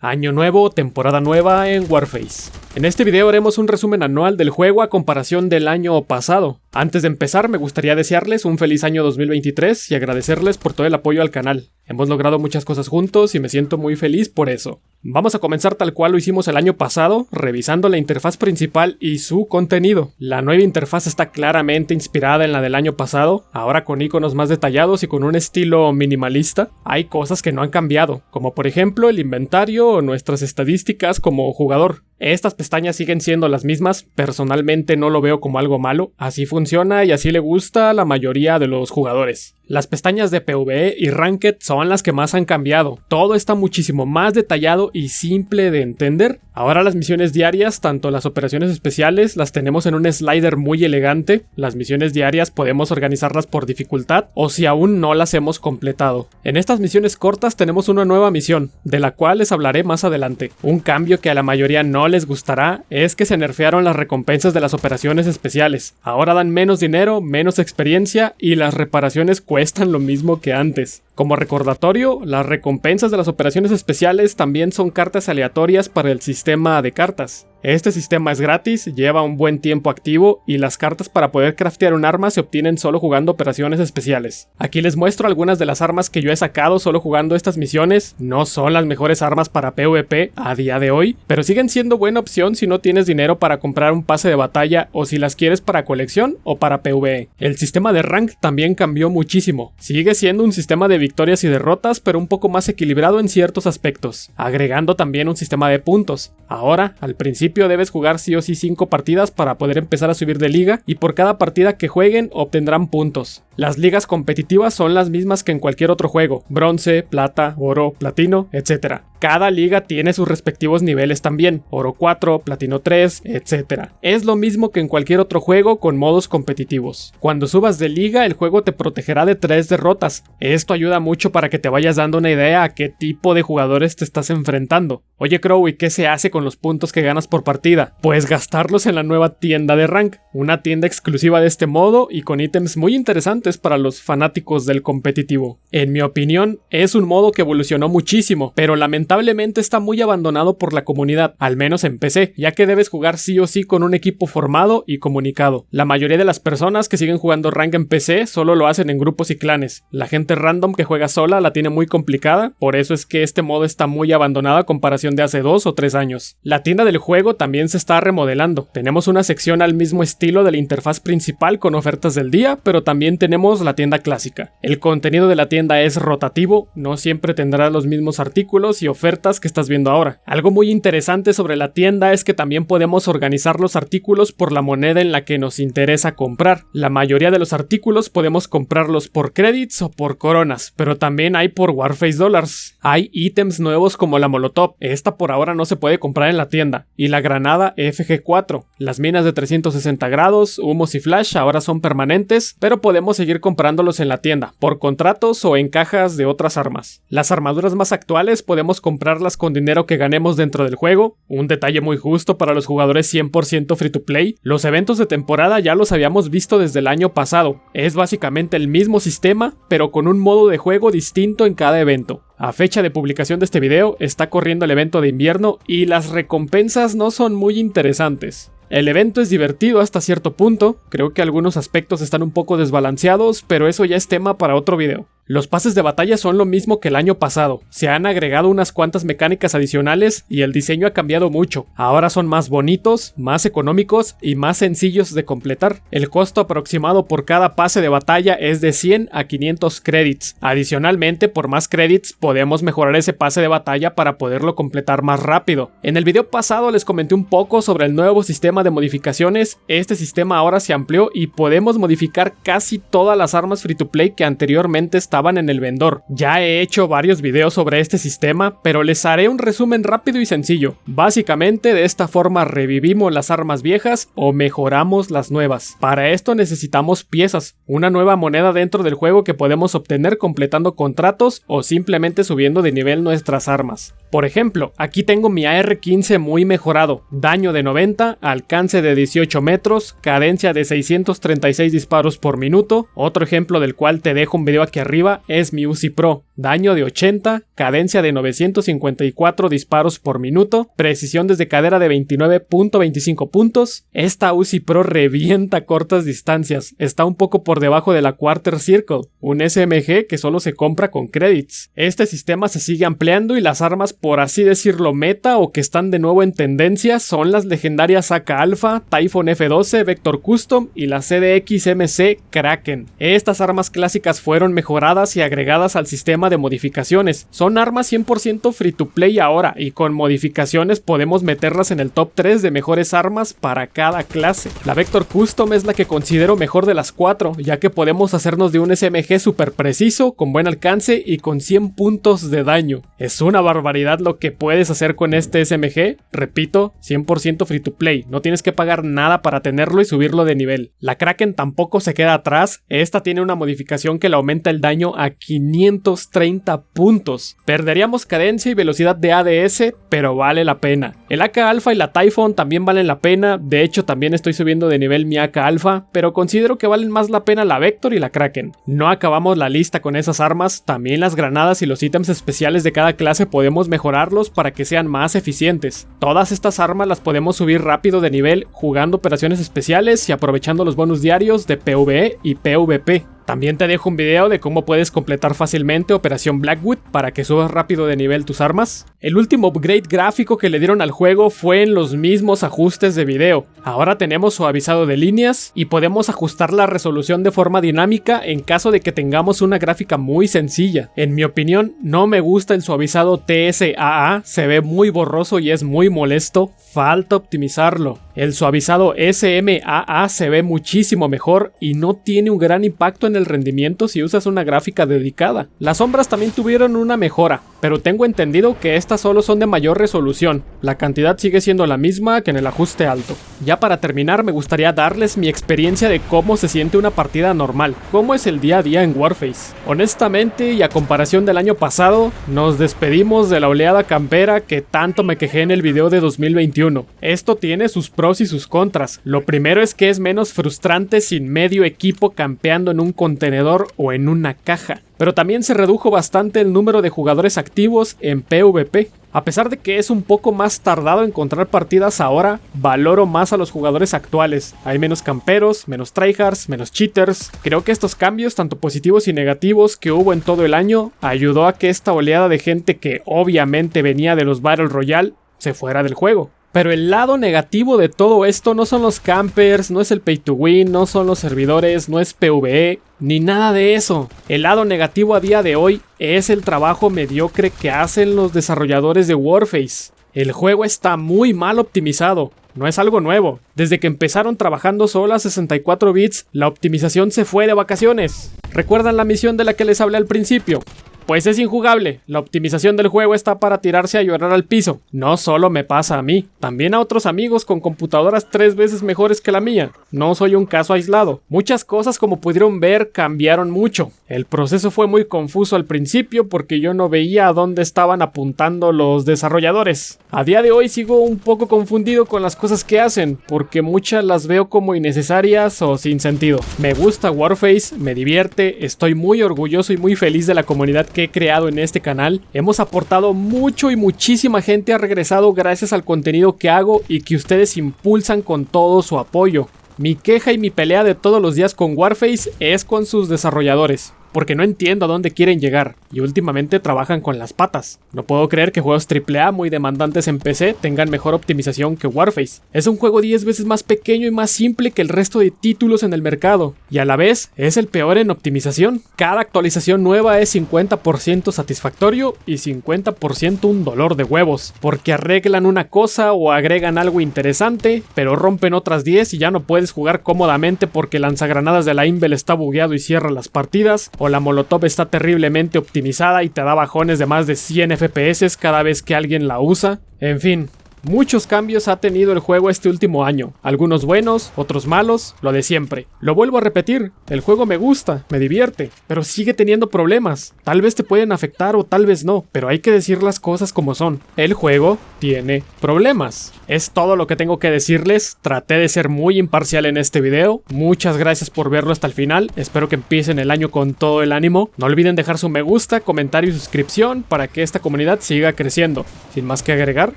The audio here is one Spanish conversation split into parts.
Año nuevo, temporada nueva en Warface. En este video haremos un resumen anual del juego a comparación del año pasado. Antes de empezar, me gustaría desearles un feliz año 2023 y agradecerles por todo el apoyo al canal. Hemos logrado muchas cosas juntos y me siento muy feliz por eso. Vamos a comenzar tal cual lo hicimos el año pasado, revisando la interfaz principal y su contenido. La nueva interfaz está claramente inspirada en la del año pasado, ahora con iconos más detallados y con un estilo minimalista. Hay cosas que no han cambiado, como por ejemplo el inventario o nuestras estadísticas como jugador. Estas pestañas siguen siendo las mismas, personalmente no lo veo como algo malo, así funciona y así le gusta a la mayoría de los jugadores. Las pestañas de PvE y Ranked son las que más han cambiado, todo está muchísimo más detallado y simple de entender. Ahora las misiones diarias, tanto las operaciones especiales, las tenemos en un slider muy elegante. Las misiones diarias podemos organizarlas por dificultad o si aún no las hemos completado. En estas misiones cortas tenemos una nueva misión, de la cual les hablaré más adelante. Un cambio que a la mayoría no les gustará es que se nerfearon las recompensas de las operaciones especiales. Ahora dan menos dinero, menos experiencia y las reparaciones cuestan lo mismo que antes. Como recordatorio, las recompensas de las operaciones especiales también son cartas aleatorias para el sistema de cartas. Este sistema es gratis, lleva un buen tiempo activo y las cartas para poder craftear un arma se obtienen solo jugando operaciones especiales. Aquí les muestro algunas de las armas que yo he sacado solo jugando estas misiones. No son las mejores armas para PvP a día de hoy, pero siguen siendo buena opción si no tienes dinero para comprar un pase de batalla o si las quieres para colección o para PvE. El sistema de rank también cambió muchísimo. Sigue siendo un sistema de victorias y derrotas, pero un poco más equilibrado en ciertos aspectos, agregando también un sistema de puntos. Ahora, al principio debes jugar sí o sí 5 partidas para poder empezar a subir de liga y por cada partida que jueguen obtendrán puntos. Las ligas competitivas son las mismas que en cualquier otro juego, bronce, plata, oro, platino, etc. Cada liga tiene sus respectivos niveles también, oro 4, platino 3, etc. Es lo mismo que en cualquier otro juego con modos competitivos. Cuando subas de liga el juego te protegerá de 3 derrotas. Esto ayuda mucho para que te vayas dando una idea a qué tipo de jugadores te estás enfrentando. Oye Crow, ¿y qué se hace con los puntos que ganas por partida? Pues gastarlos en la nueva tienda de rank, una tienda exclusiva de este modo y con ítems muy interesantes para los fanáticos del competitivo. En mi opinión, es un modo que evolucionó muchísimo, pero lamentablemente está muy abandonado por la comunidad, al menos en PC, ya que debes jugar sí o sí con un equipo formado y comunicado. La mayoría de las personas que siguen jugando rank en PC solo lo hacen en grupos y clanes. La gente random que juega sola la tiene muy complicada, por eso es que este modo está muy abandonado a comparación de hace 2 o 3 años. La tienda del juego también se está remodelando. Tenemos una sección al mismo estilo de la interfaz principal con ofertas del día, pero también tenemos la tienda clásica. El contenido de la tienda es rotativo, no siempre tendrá los mismos artículos y ofertas que estás viendo ahora. Algo muy interesante sobre la tienda es que también podemos organizar los artículos por la moneda en la que nos interesa comprar. La mayoría de los artículos podemos comprarlos por credits o por coronas, pero también hay por Warface Dollars. Hay ítems nuevos como la Molotov, esta por ahora no se puede comprar en la tienda, y la granada FG4. Las minas de 360 grados, humos y flash ahora son permanentes, pero podemos seguir comprándolos en la tienda, por contratos o en cajas de otras armas. Las armaduras más actuales podemos comprarlas con dinero que ganemos dentro del juego, un detalle muy justo para los jugadores 100% free to play. Los eventos de temporada ya los habíamos visto desde el año pasado, es básicamente el mismo sistema, pero con un modo de juego distinto en cada evento. A fecha de publicación de este video está corriendo el evento de invierno y las recompensas no son muy interesantes. El evento es divertido hasta cierto punto, creo que algunos aspectos están un poco desbalanceados, pero eso ya es tema para otro video. Los pases de batalla son lo mismo que el año pasado, se han agregado unas cuantas mecánicas adicionales y el diseño ha cambiado mucho. Ahora son más bonitos, más económicos y más sencillos de completar. El costo aproximado por cada pase de batalla es de 100 a 500 credits. Adicionalmente, por más credits podemos mejorar ese pase de batalla para poderlo completar más rápido. En el video pasado les comenté un poco sobre el nuevo sistema de modificaciones. Este sistema ahora se amplió y podemos modificar casi todas las armas free to play que anteriormente estaban en el vendor. Ya he hecho varios videos sobre este sistema, pero les haré un resumen rápido y sencillo. Básicamente de esta forma revivimos las armas viejas o mejoramos las nuevas. Para esto necesitamos piezas, una nueva moneda dentro del juego que podemos obtener completando contratos o simplemente subiendo de nivel nuestras armas. Por ejemplo, aquí tengo mi AR-15 muy mejorado, daño de 90, alcance de 18 metros, cadencia de 636 disparos por minuto. Otro ejemplo del cual te dejo un video aquí arriba es mi Uzi Pro. daño de 80, cadencia de 954 disparos por minuto, precisión desde cadera de 29.25 puntos. Esta Uzi Pro revienta a cortas distancias, está un poco por debajo de la Quarter Circle, un SMG que solo se compra con credits. Este sistema se sigue ampliando y las armas, por así decirlo, meta o que están de nuevo en tendencia son las legendarias AK Alpha, Typhoon F12, Vector Custom y la CDX MC Kraken. Estas armas clásicas fueron mejoradas y agregadas al sistema de modificaciones. Son armas 100% free to play ahora y con modificaciones podemos meterlas en el top 3 de mejores armas para cada clase. La Vector Custom es la que considero mejor de las 4, ya que podemos hacernos de un SMG super preciso, con buen alcance y con 100 puntos de daño. Es una barbaridad lo que puedes hacer con este SMG, repito, 100% free to play, no tienes que pagar nada para tenerlo y subirlo de nivel. La Kraken tampoco se queda atrás, esta tiene una modificación que le aumenta el daño a 530 puntos. Perderíamos cadencia y velocidad de ADS, pero vale la pena. El AK Alpha y la Typhoon también valen la pena, de hecho también estoy subiendo de nivel mi AK Alpha, pero considero que valen más la pena la Vector y la Kraken. No acabamos la lista con esas armas, también las granadas y los ítems especiales de cada clase podemos mejorarlos para que sean más eficientes. Todas estas armas las podemos subir rápido de nivel jugando operaciones especiales y aprovechando los bonus diarios de PvE y PvP. También te dejo un video de cómo puedes completar fácilmente Operación Blackwood para que subas rápido de nivel tus armas. El último upgrade gráfico que le dieron al juego fue en los mismos ajustes de video. Ahora tenemos suavizado de líneas y podemos ajustar la resolución de forma dinámica en caso de que tengamos una gráfica muy sencilla. En mi opinión, no me gusta el suavizado TSAA, se ve muy borroso y es muy molesto, falta optimizarlo. El suavizado SMAA se ve muchísimo mejor y no tiene un gran impacto en el rendimiento si usas una gráfica dedicada. Las sombras también tuvieron una mejora, pero tengo entendido que estas solo son de mayor resolución. La cantidad sigue siendo la misma que en el ajuste alto. Ya para terminar, me gustaría darles mi experiencia de cómo se siente una partida normal, cómo es el día a día en Warface. Honestamente, y a comparación del año pasado, nos despedimos de la oleada campera que tanto me quejé en el video de 2021. Esto tiene sus pros y sus contras. Lo primero es que es menos frustrante sin medio equipo campeando en un contenedor o en una caja. Pero también se redujo bastante el número de jugadores activos en PvP. A pesar de que es un poco más tardado encontrar partidas ahora, valoro más a los jugadores actuales. Hay menos camperos, menos tryhards, menos cheaters. Creo que estos cambios, tanto positivos y negativos que hubo en todo el año, ayudó a que esta oleada de gente que obviamente venía de los Battle Royale se fuera del juego. Pero el lado negativo de todo esto no son los campers, no es el pay to win, no son los servidores, no es PvE, ni nada de eso. El lado negativo a día de hoy es el trabajo mediocre que hacen los desarrolladores de Warface. El juego está muy mal optimizado, no es algo nuevo. Desde que empezaron trabajando solo a 64 bits, la optimización se fue de vacaciones. ¿Recuerdan la misión de la que les hablé al principio? Pues es injugable, la optimización del juego está para tirarse a llorar al piso. No solo me pasa a mí, también a otros amigos con computadoras 3 veces mejores que la mía. No soy un caso aislado. Muchas cosas, como pudieron ver, cambiaron mucho. El proceso fue muy confuso al principio porque yo no veía a dónde estaban apuntando los desarrolladores. A día de hoy sigo un poco confundido con las cosas que hacen, porque muchas las veo como innecesarias o sin sentido. Me gusta Warface, me divierte, estoy muy orgulloso y muy feliz de la comunidad que he creado en este canal. Hemos aportado mucho y muchísima gente ha regresado gracias al contenido que hago y que ustedes impulsan con todo su apoyo. Mi queja y mi pelea de todos los días con Warface es con sus desarrolladores, porque no entiendo a dónde quieren llegar y últimamente trabajan con las patas. No puedo creer que juegos AAA muy demandantes en PC tengan mejor optimización que Warface. Es un juego 10 veces más pequeño y más simple que el resto de títulos en el mercado, y a la vez es el peor en optimización. Cada actualización nueva es 50% satisfactorio y 50% un dolor de huevos, porque arreglan una cosa o agregan algo interesante, pero rompen otras 10 y ya no puedes jugar cómodamente porque el lanzagranadas de la Invel está bugueado y cierra las partidas, o la Molotov está terriblemente optimizada y te da bajones de más de 100 FPS cada vez que alguien la usa. En fin, muchos cambios ha tenido el juego este último año, algunos buenos, otros malos, lo de siempre. Lo vuelvo a repetir, el juego me gusta, me divierte, pero sigue teniendo problemas. Tal vez te pueden afectar o tal vez no, pero hay que decir las cosas como son. El juego tiene problemas. Es todo lo que tengo que decirles. Traté de ser muy imparcial en este video. Muchas gracias por verlo hasta el final. Espero que empiecen el año con todo el ánimo. No olviden dejar su me gusta, comentario y suscripción para que esta comunidad siga creciendo. Sin más que agregar,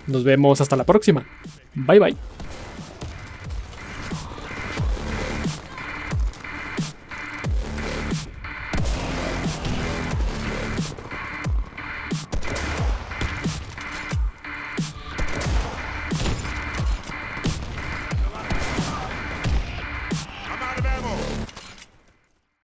nos vemos hasta la próxima. Bye bye.